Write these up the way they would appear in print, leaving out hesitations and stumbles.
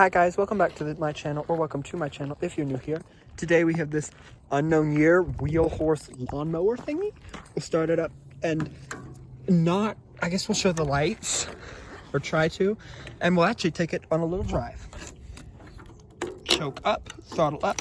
Hi guys, welcome back to my channel, or welcome to my channel if you're new here. Today we have this unknown year wheel horse lawnmower thingy. We'll start it up and I guess we'll show the lights, or try to, and we'll actually take it on a little drive. Choke up, throttle up.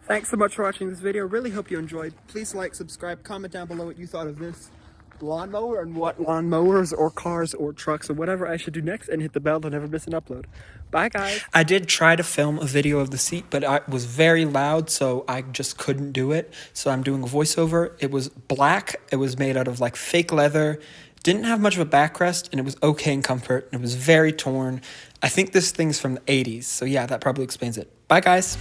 Thanks so much for watching this video. Really hope you enjoyed. Please like, subscribe, comment down below what you thought of this lawnmower and what lawnmowers or cars or trucks or whatever I should do next, and hit the bell to never miss an upload. Bye guys. I did try to film a video of the seat, but it was very loud, so I just couldn't do it. So I'm doing a voiceover. It was black. It was made out of like fake leather. Didn't have much of a backrest, and it was okay in comfort, and it was very torn. I think this thing's from the 80s, so yeah, that probably explains it. Bye guys.